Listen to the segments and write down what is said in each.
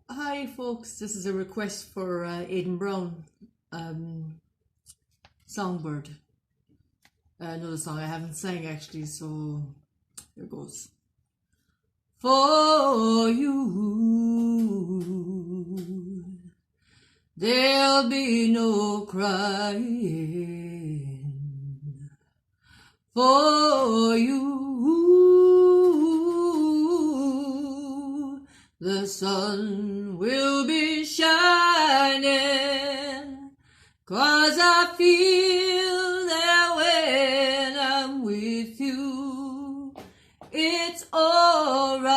Hi folks, this is a request for Aidan Brown, Songbird. Another song I haven't sang actually, so here goes. For you, there'll be no crying. For you, the sun will be shining, 'cause I feel that when I'm with you, it's alright.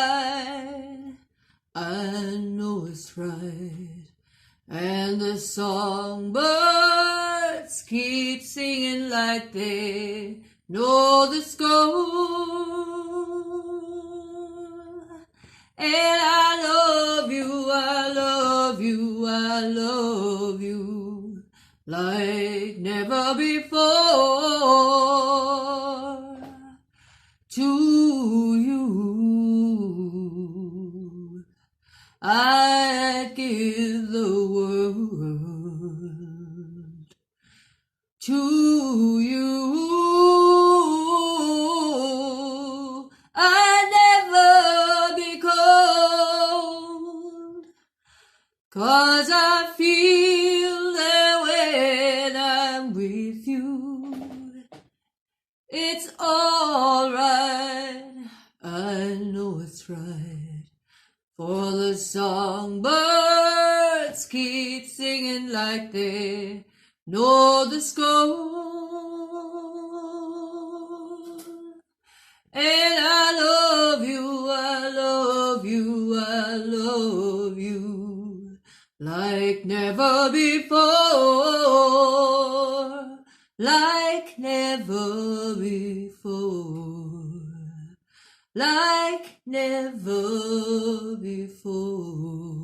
I know it's right. And the songbirds keep singing like they know the score. And I love you, I love you, I love you like never before. To you, I'd give the world. To you, I'd never be cold, 'cause I feel that when I'm with you, it's alright. I know it's right. For the songbirds keep singing like they know the score. And I love you, I love you, I love you like never before. Like never before. Like never before.